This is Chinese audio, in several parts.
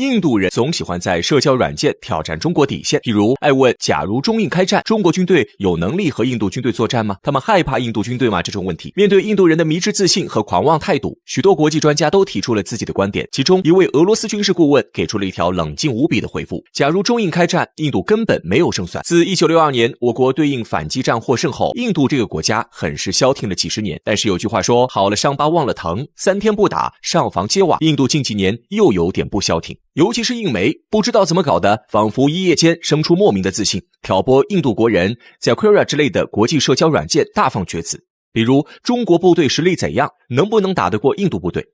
印度人总喜欢在社交软件挑战中国底线，比如爱问假如中印开战，中国军队有能力和印度军队作战吗？他们害怕印度军队吗？这种问题。面对印度人的迷之自信和狂妄态度，许多国际专家都提出了自己的观点，其中一位俄罗斯军事顾问给出了一条冷静无比的回复：假如中印开战，印度根本没有胜算。自1962年我国对印反击战获胜后，印度这个国家很是消停了几十年。但是有句话说，好了伤疤忘了疼，3天不打上房揭瓦。印度近几年又有点不消停，尤其是印媒不知道怎么搞的，仿佛一夜间生出莫名的自信，挑拨印度国人在 Quora 之类的国际社交软件大放厥词，比如中国部队实力怎样，能不能打得过印度部队。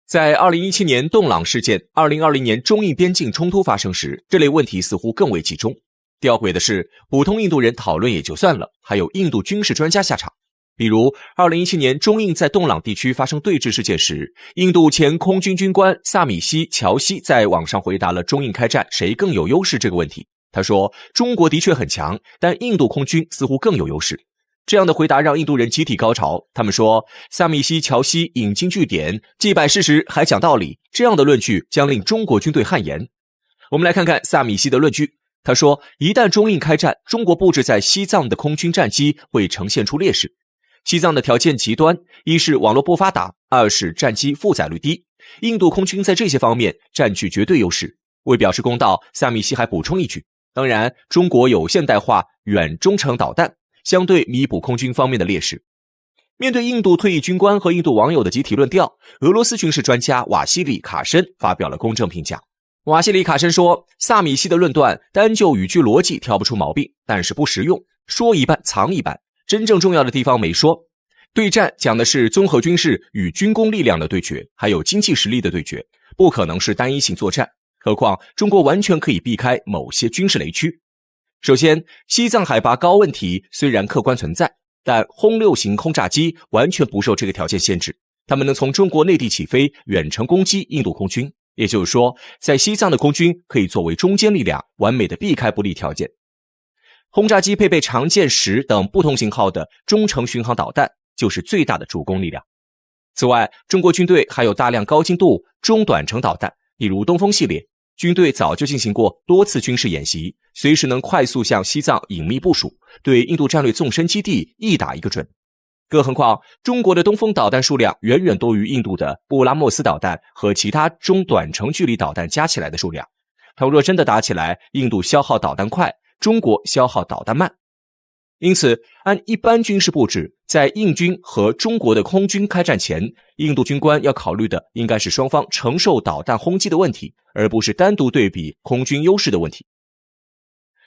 在2017年洞朗事件、2020年中印边境冲突发生时，这类问题似乎更为集中。吊诡的是，普通印度人讨论也就算了，还有印度军事专家下场。比如2017年中印在洞朗地区发生对峙事件时，印度前空军军官萨米西·乔西在网上回答了中印开战谁更有优势这个问题。他说，中国的确很强，但印度空军似乎更有优势。这样的回答让印度人集体高潮，他们说萨米西·乔西引经据典，既摆事实还讲道理，这样的论据将令中国军队汗颜。我们来看看萨米西的论据，他说，一旦中印开战，中国布置在西藏的空军战机会呈现出劣势。西藏的条件极端，一是网络不发达，二是战机负载率低，印度空军在这些方面占据绝对优势。为表示公道，萨米西还补充一句，当然中国有现代化远中程导弹，相对弥补空军方面的劣势。面对印度退役军官和印度网友的集体论调，俄罗斯军事专家瓦西里·卡申发表了公正评价。瓦西里·卡申说，萨米西的论断单就语句逻辑挑不出毛病，但是不实用，说一半藏一半，真正重要的地方没说。对战讲的是综合军事与军工力量的对决，还有经济实力的对决，不可能是单一性作战。何况中国完全可以避开某些军事雷区。首先，西藏海拔高问题虽然客观存在，但轰6型轰炸机完全不受这个条件限制，它们能从中国内地起飞，远程攻击印度空军。也就是说，在西藏的空军可以作为中坚力量，完美的避开不利条件。轰炸机配备常见10等不同型号的中程巡航导弹，就是最大的主攻力量。此外，中国军队还有大量高精度中短程导弹，例如东风系列，军队早就进行过多次军事演习，随时能快速向西藏隐秘部署，对印度战略纵深基地一打一个准。更何况，中国的东风导弹数量远远多于印度的布拉莫斯导弹和其他中短程距离导弹加起来的数量。倘若真的打起来，印度消耗导弹快，中国消耗导弹慢。因此，按一般军事布置，在印军和中国的空军开战前，印度军官要考虑的应该是双方承受导弹轰击的问题，而不是单独对比空军优势的问题。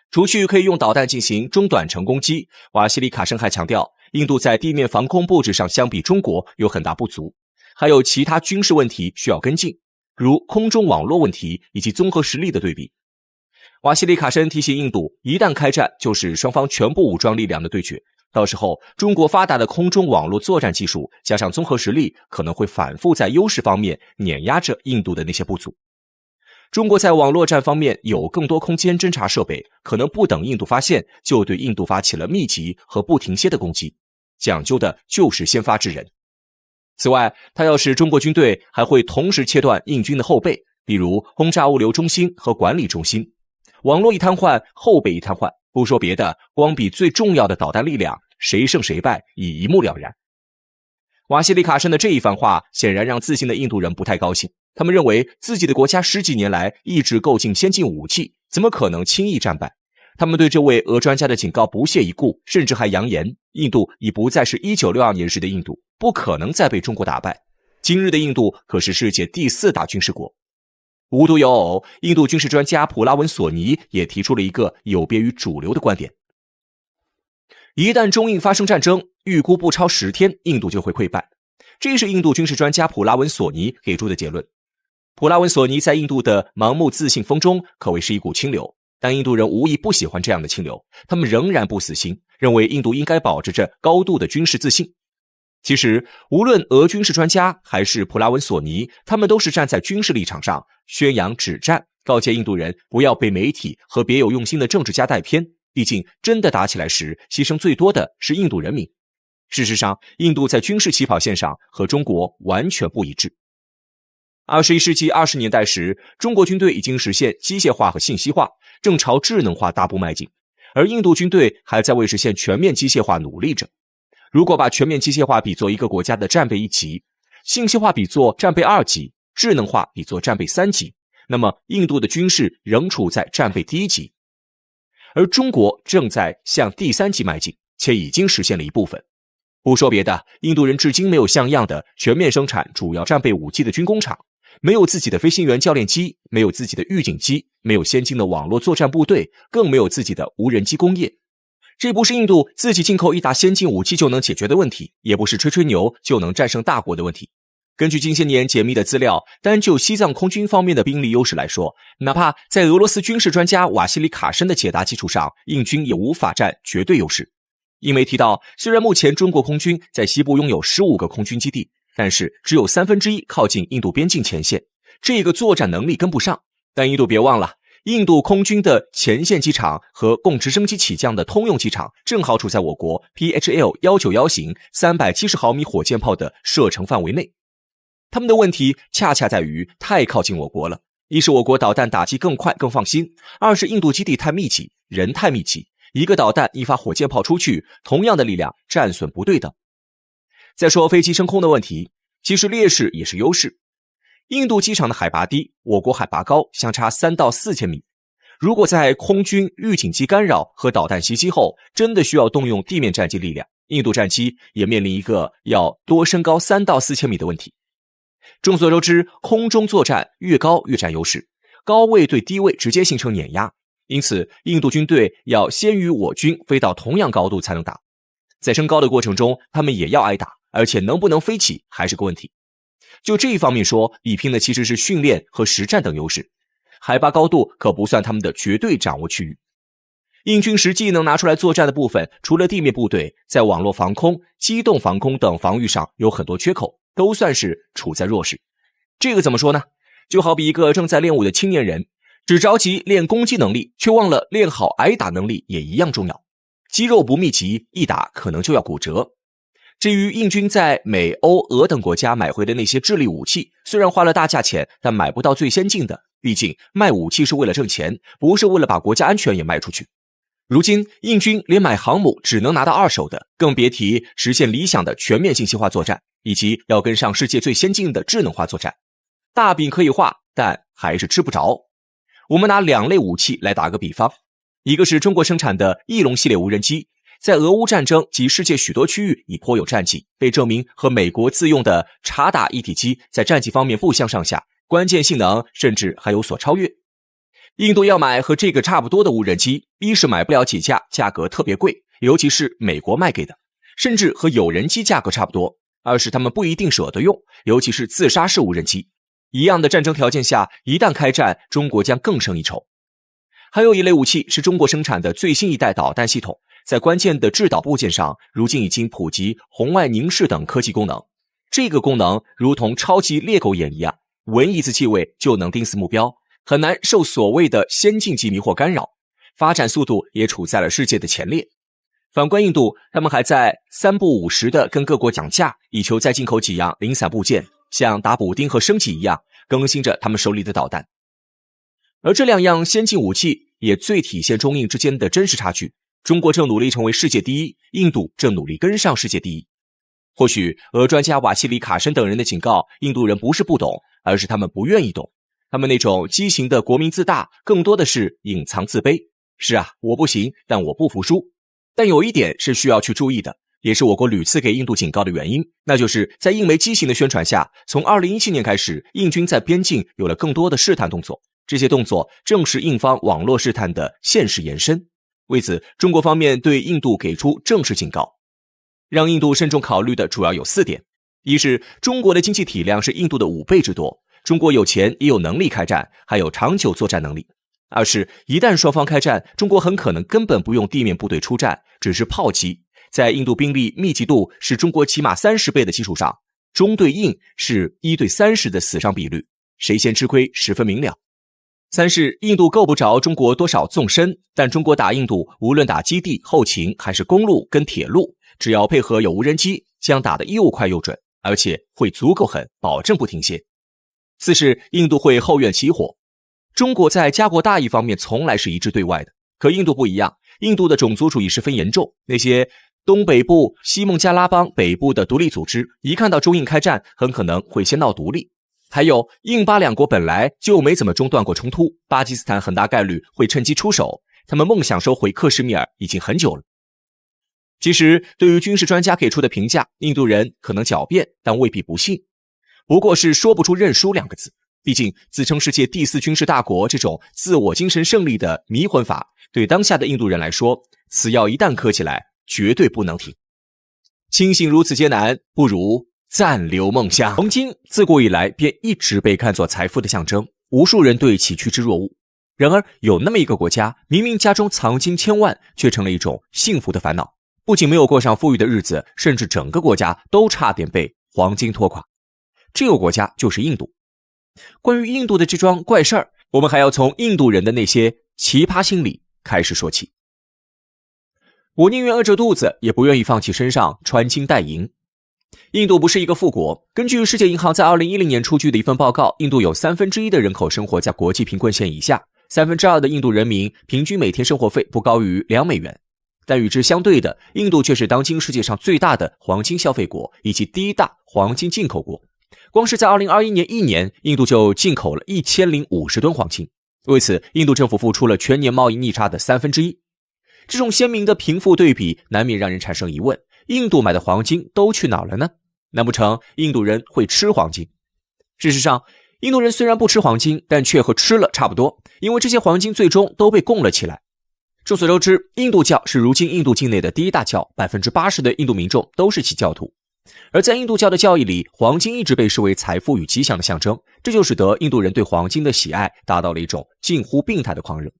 除去可以用导弹进行中短程攻击，瓦西里·卡申还强调，印度在地面防空布置上相比中国有很大不足，还有其他军事问题需要跟进，如空中网络问题以及综合实力的对比。瓦西里·卡申提醒印度，一旦开战就是双方全部武装力量的对决，到时候中国发达的空中网络作战技术加上综合实力，可能会反复在优势方面碾压着印度的那些不足。中国在网络战方面有更多空间侦察设备，可能不等印度发现，就对印度发起了密集和不停歇的攻击，讲究的就是先发制人。此外，他要是中国军队还会同时切断印军的后备，比如轰炸物流中心和管理中心。网络一瘫痪，后备一瘫痪，不说别的，光比最重要的导弹力量，谁胜谁败已一目了然。瓦西里·卡申的这一番话显然让自信的印度人不太高兴，他们认为自己的国家10几年来一直购进先进武器，怎么可能轻易战败？他们对这位俄专家的警告不屑一顾，甚至还扬言，印度已不再是1962年时的印度，不可能再被中国打败。今日的印度可是世界第4大军事国。无独有偶，印度军事专家普拉文索尼也提出了一个有别于主流的观点：一旦中印发生战争，预估不超10天，印度就会溃败。这是印度军事专家普拉文索尼给出的结论。普拉文索尼在印度的盲目自信风中可谓是一股清流，但印度人无疑不喜欢这样的清流，他们仍然不死心，认为印度应该保持着高度的军事自信。其实，无论俄军事专家还是普拉文索尼，他们都是站在军事立场上宣扬止战，告诫印度人不要被媒体和别有用心的政治家带偏，毕竟真的打起来时，牺牲最多的是印度人民。事实上，印度在军事起跑线上和中国完全不一致。21世纪20年代时，中国军队已经实现机械化和信息化，正朝智能化大步迈进，而印度军队还在为实现全面机械化努力着。如果把全面机械化比作一个国家的战备1级，信息化比作战备2级，智能化比作战备3级，那么印度的军事仍处在战备第1级，而中国正在向第3级迈进，且已经实现了一部分。不说别的，印度人至今没有像样的全面生产主要战备武器的军工厂，没有自己的飞行员教练机，没有自己的预警机，没有先进的网络作战部队，更没有自己的无人机工业。这不是印度自己进口一打先进武器就能解决的问题，也不是吹吹牛就能战胜大国的问题。根据近些年解密的资料，单就西藏空军方面的兵力优势来说，哪怕在俄罗斯军事专家瓦西里卡申的解答基础上，印军也无法占绝对优势。因为提到，虽然目前中国空军在西部拥有15个空军基地，但是只有1/3靠近印度边境前线，这个作战能力跟不上。但印度别忘了，印度空军的前线机场和供直升机起降的通用机场正好处在我国 PHL-191型370毫米火箭炮的射程范围内。他们的问题恰恰在于太靠近我国了，一是我国导弹打击更快更放心，二是印度基地太密集，人太密集，一个导弹一发火箭炮出去，同样的力量战损不对等。再说飞机升空的问题，其实劣势也是优势。印度机场的海拔低，我国海拔高，相差3到4千米。如果在空军预警机干扰和导弹袭击后，真的需要动用地面战机力量，印度战机也面临一个要多升高3到4千米的问题。众所周知，空中作战越高越占优势，高位对低位直接形成碾压，因此印度军队要先与我军飞到同样高度才能打。在升高的过程中，他们也要挨打，而且能不能飞起还是个问题。就这一方面说，比拼的其实是训练和实战等优势，海拔高度可不算他们的绝对掌握区域。印军实际能拿出来作战的部分，除了地面部队，在网络防空、机动防空等防御上有很多缺口，都算是处在弱势。这个怎么说呢？就好比一个正在练武的青年人，只着急练攻击能力，却忘了练好挨打能力也一样重要。肌肉不密集，一打可能就要骨折。至于印军在美、欧、俄等国家买回的那些智力武器，虽然花了大价钱，但买不到最先进的，毕竟卖武器是为了挣钱，不是为了把国家安全也卖出去。如今印军连买航母只能拿到2手的，更别提实现理想的全面信息化作战，以及要跟上世界最先进的智能化作战。大饼可以画，但还是吃不着。我们拿2类武器来打个比方，一个是中国生产的翼龙系列无人机，在俄乌战争及世界许多区域已颇有战绩，被证明和美国自用的察打一体机在战绩方面不相上下，关键性能甚至还有所超越。印度要买和这个差不多的无人机，一是买不了几架，价格特别贵，尤其是美国卖给的，甚至和有人机价格差不多；二是他们不一定舍得用，尤其是自杀式无人机。一样的战争条件下，一旦开战，中国将更胜一筹。还有一类武器是中国生产的最新一代导弹系统，在关键的制导部件上，如今已经普及红外凝视等科技功能。这个功能如同超级猎狗眼一样，闻一次气味就能盯死目标，很难受所谓的先进机迷惑干扰，发展速度也处在了世界的前列。反观印度，他们还在3不5时的跟各国讲价，以求再进口几样零散部件，像打补丁和升级一样更新着他们手里的导弹。而这2样先进武器也最体现中印之间的真实差距，中国正努力成为世界第一，印度正努力跟上世界第一。或许俄专家瓦西里卡申等人的警告，印度人不是不懂，而是他们不愿意懂。他们那种畸形的国民自大，更多的是隐藏自卑。是啊，我不行，但我不服输。但有一点是需要去注意的，也是我国屡次给印度警告的原因，那就是在印媒畸形的宣传下，从2017年开始，印军在边境有了更多的试探动作，这些动作正是印方网络试探的现实延伸。为此，中国方面对印度给出正式警告，让印度慎重考虑的主要有4点：一是中国的经济体量是印度的5倍之多，中国有钱也有能力开战，还有长久作战能力；二是一旦双方开战，中国很可能根本不用地面部队出战，只是炮击，在印度兵力密集度是中国起码30倍的基础上，中对印是1对30的死伤比率，谁先吃亏十分明了。三是印度够不着中国多少纵深，但中国打印度无论打基地、后勤还是公路跟铁路，只要配合有无人机，将打得又快又准，而且会足够狠，保证不停歇。四是印度会后院起火。中国在家国大义方面从来是一致对外的，可印度不一样，印度的种族主义十分严重，那些东北部西孟加拉邦北部的独立组织一看到中印开战，很可能会先闹独立。还有印巴两国本来就没怎么中断过冲突，巴基斯坦很大概率会趁机出手，他们梦想收回克什米尔已经很久了。其实对于军事专家给出的评价，印度人可能狡辩，但未必不信，不过是说不出认输两个字。毕竟自称世界第4军事大国这种自我精神胜利的迷魂法，对当下的印度人来说，此药一旦磕起来绝对不能停。清醒如此艰难，不如暂留梦乡。黄金自古以来便一直被看作财富的象征，无数人对其趋之若鹜。然而有那么一个国家，明明家中藏金千万，却成了一种幸福的烦恼，不仅没有过上富裕的日子，甚至整个国家都差点被黄金拖垮。这个国家就是印度。关于印度的这桩怪事儿，我们还要从印度人的那些奇葩心理开始说起。我宁愿饿着肚子，也不愿意放弃身上穿金戴银。印度不是一个富国，根据世界银行在2010年出具的一份报告，印度有1/3的人口生活在国际贫困线以下，2/3的印度人民平均每天生活费不高于2美元。但与之相对的，印度却是当今世界上最大的黄金消费国，以及第1大黄金进口国。光是在2021年1年，印度就进口了1050吨黄金。为此，印度政府付出了全年贸易逆差的1/3。这种鲜明的贫富对比，难免让人产生疑问：印度买的黄金都去哪儿了呢？难不成印度人会吃黄金？事实上，印度人虽然不吃黄金，但却和吃了差不多，因为这些黄金最终都被供了起来。众所周知，印度教是如今印度境内的第1大教，80%的印度民众都是其教徒。而在印度教的教义里，黄金一直被视为财富与吉祥的象征，这就使得印度人对黄金的喜爱达到了一种近乎病态的狂热。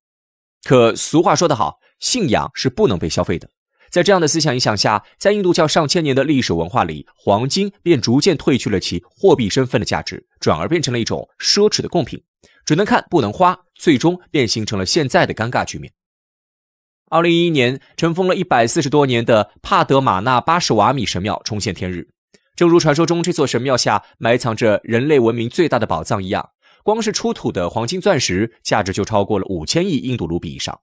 可俗话说得好，信仰是不能被消费的。在这样的思想影响下，在印度教上千年的历史文化里，黄金便逐渐褪去了其货币身份的价值，转而变成了一种奢侈的贡品，只能看不能花，最终便形成了现在的尴尬局面。2011年，尘封了140多年的帕德玛纳巴什瓦米神庙重现天日。正如传说中这座神庙下埋藏着人类文明最大的宝藏一样，光是出土的黄金钻石价值就超过了5000亿印度卢比以上。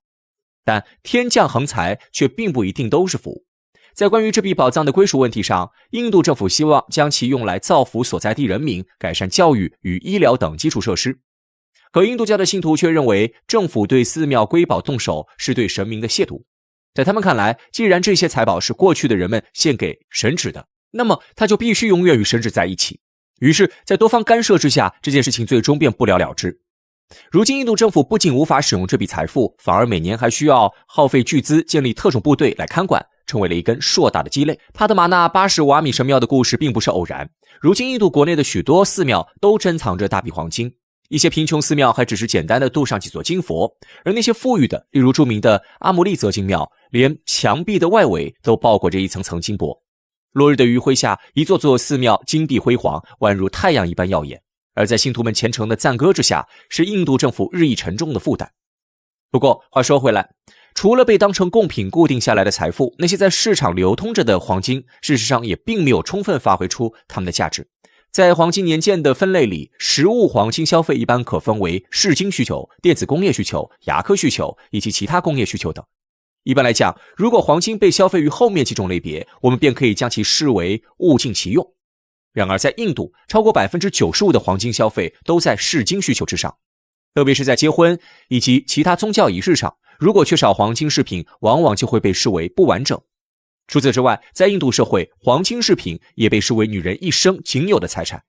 但天降横财却并不一定都是福。在关于这笔宝藏的归属问题上，印度政府希望将其用来造福所在地人民，改善教育与医疗等基础设施。可印度教的信徒却认为，政府对寺庙瑰宝动手是对神明的亵渎。在他们看来，既然这些财宝是过去的人们献给神祇的，那么它就必须永远与神祇在一起。于是，在多方干涉之下，这件事情最终便不了了之。如今印度政府不仅无法使用这笔财富，反而每年还需要耗费巨资建立特种部队来看管，成为了一根硕大的鸡肋。帕德玛纳巴什瓦米神庙的故事并不是偶然，如今印度国内的许多寺庙都珍藏着大笔黄金，一些贫穷寺庙还只是简单的镀上几座金佛，而那些富裕的，例如著名的阿姆利则金庙，连墙壁的外围都包裹着一层层金箔。落日的余晖下，一座座寺庙金碧辉煌，宛如太阳一般耀眼。而在信徒们虔诚的赞歌之下，是印度政府日益沉重的负担。不过话说回来，除了被当成贡品固定下来的财富，那些在市场流通着的黄金，事实上也并没有充分发挥出它们的价值。在黄金年鉴的分类里，实物黄金消费一般可分为饰金需求、电子工业需求、牙科需求以及其他工业需求等。一般来讲，如果黄金被消费于后面几种类别，我们便可以将其视为物尽其用。然而在印度，超过 95% 的黄金消费都在饰金需求之上，特别是在结婚以及其他宗教仪式上，如果缺少黄金饰品，往往就会被视为不完整。除此之外，在印度社会，黄金饰品也被视为女人一生仅有的财产。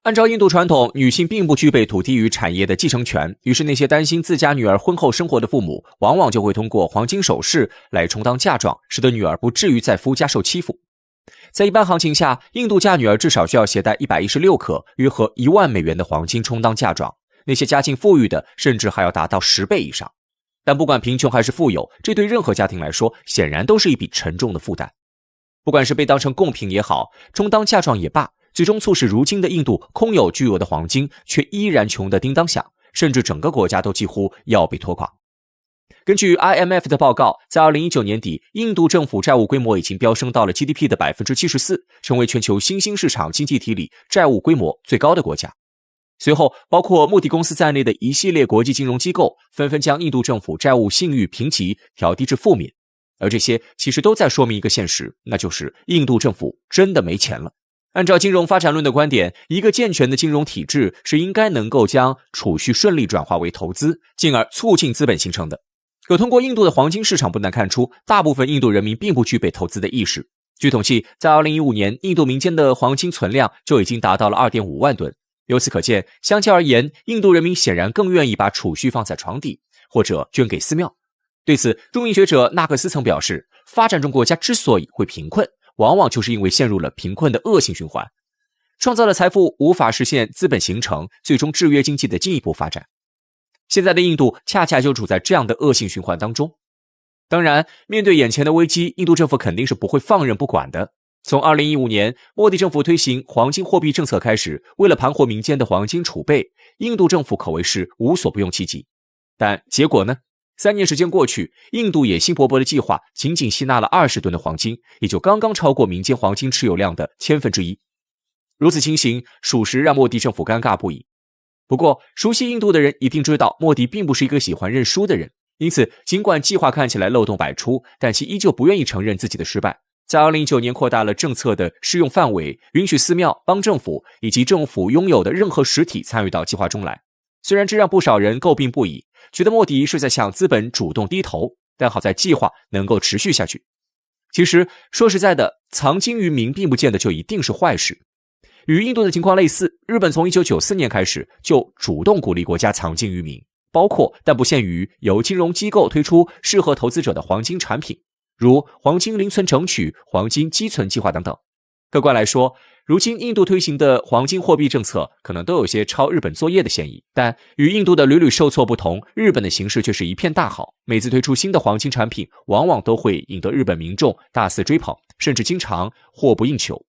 按照印度传统，女性并不具备土地与产业的继承权，于是那些担心自家女儿婚后生活的父母，往往就会通过黄金首饰来充当嫁妆，使得女儿不至于在夫家受欺负。在一般行情下，印度嫁女儿至少需要携带116克，约合1万美元的黄金充当嫁妆，那些家境富裕的甚至还要达到10倍以上。但不管贫穷还是富有，这对任何家庭来说显然都是一笔沉重的负担。不管是被当成贡品也好，充当嫁妆也罢，最终促使如今的印度空有巨额的黄金，却依然穷得叮当响，甚至整个国家都几乎要被拖垮。根据 IMF 的报告，在2019年底，印度政府债务规模已经飙升到了 GDP 的 74%， 成为全球新兴市场经济体里债务规模最高的国家。随后，包括莫迪公司在内的一系列国际金融机构纷纷将印度政府债务信誉评级调低至负面，而这些其实都在说明一个现实，那就是印度政府真的没钱了。按照金融发展论的观点，一个健全的金融体制是应该能够将储蓄顺利转化为投资，进而促进资本形成的。可通过印度的黄金市场不难看出，大部分印度人民并不具备投资的意识。据统计，在2015年，印度民间的黄金存量就已经达到了 2.5 万吨。由此可见，相较而言，印度人民显然更愿意把储蓄放在床底，或者捐给寺庙。对此，著名学者纳克斯曾表示，发展中国家之所以会贫困，往往就是因为陷入了贫困的恶性循环，创造了财富无法实现资本形成，最终制约经济的进一步发展。现在的印度恰恰就处在这样的恶性循环当中。当然，面对眼前的危机，印度政府肯定是不会放任不管的。从2015年莫迪政府推行黄金货币政策开始，为了盘活民间的黄金储备，印度政府可谓是无所不用其极。但结果呢？3年时间过去，印度野心勃勃的计划仅仅吸纳了20吨的黄金，也就刚刚超过民间黄金持有量的1/1000。如此情形，属实让莫迪政府尴尬不已。不过，熟悉印度的人一定知道，莫迪并不是一个喜欢认输的人，因此，尽管计划看起来漏洞百出，但其依旧不愿意承认自己的失败。在2019年扩大了政策的适用范围，允许寺庙、邦政府以及政府拥有的任何实体参与到计划中来。虽然这让不少人诟病不已，觉得莫迪是在向资本主动低头，但好在计划能够持续下去。其实说实在的，藏金于民并不见得就一定是坏事。与印度的情况类似，日本从1994年开始就主动鼓励国家藏金于民，包括但不限于由金融机构推出适合投资者的黄金产品，如黄金零存整取、黄金积存计划等等。客观来说，如今印度推行的黄金货币政策可能都有些抄日本作业的嫌疑，但与印度的屡屡受挫不同，日本的形势却是一片大好。每次推出新的黄金产品，往往都会引得日本民众大肆追捧，甚至经常货不应求。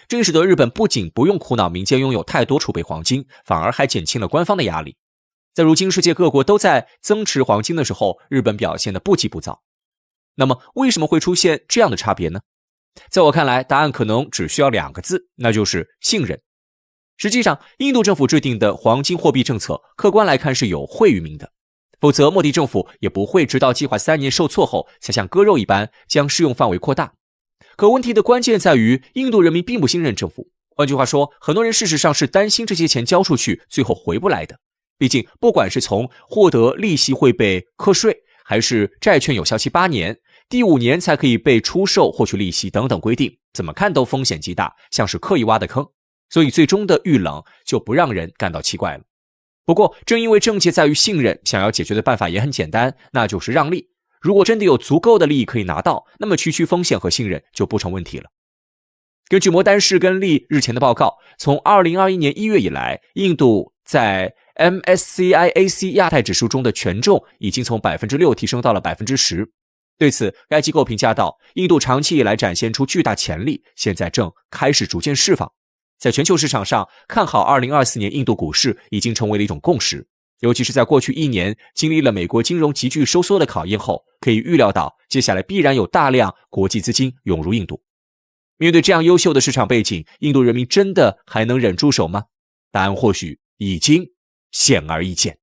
这也使得日本不仅不用苦恼民间拥有太多储备黄金，反而还减轻了官方的压力。在如今世界各国都在增持黄金的时候，日本表现得不急不躁。那么为什么会出现这样的差别呢？在我看来，答案可能只需要2个字，那就是信任。实际上，印度政府制定的黄金货币政策，客观来看是有惠于民的，否则莫迪政府也不会直到计划3年受挫后，才像割肉一般将适用范围扩大。可问题的关键在于，印度人民并不信任政府。换句话说，很多人事实上是担心这些钱交出去，最后回不来的。毕竟，不管是从获得利息会被课税，还是债券有效期8年，第5年才可以被出售获取利息等等规定，怎么看都风险极大，像是刻意挖的坑。所以最终的遇冷就不让人感到奇怪了。不过，正因为症结在于信任，想要解决的办法也很简单，那就是让利。如果真的有足够的利益可以拿到，那么区区风险和信任就不成问题了。根据摩丹士根利日前的报告，从2021年1月以来，印度在 MSCI AC 亚太指数中的权重已经从 6% 提升到了 10%。对此，该机构评价到，印度长期以来展现出巨大潜力，现在正开始逐渐释放。在全球市场上，看好2024年印度股市已经成为了一种共识。尤其是在过去1年经历了美国金融急剧收缩的考验后，可以预料到接下来必然有大量国际资金涌入印度。面对这样优秀的市场背景，印度人民真的还能忍住手吗？答案或许已经显而易见。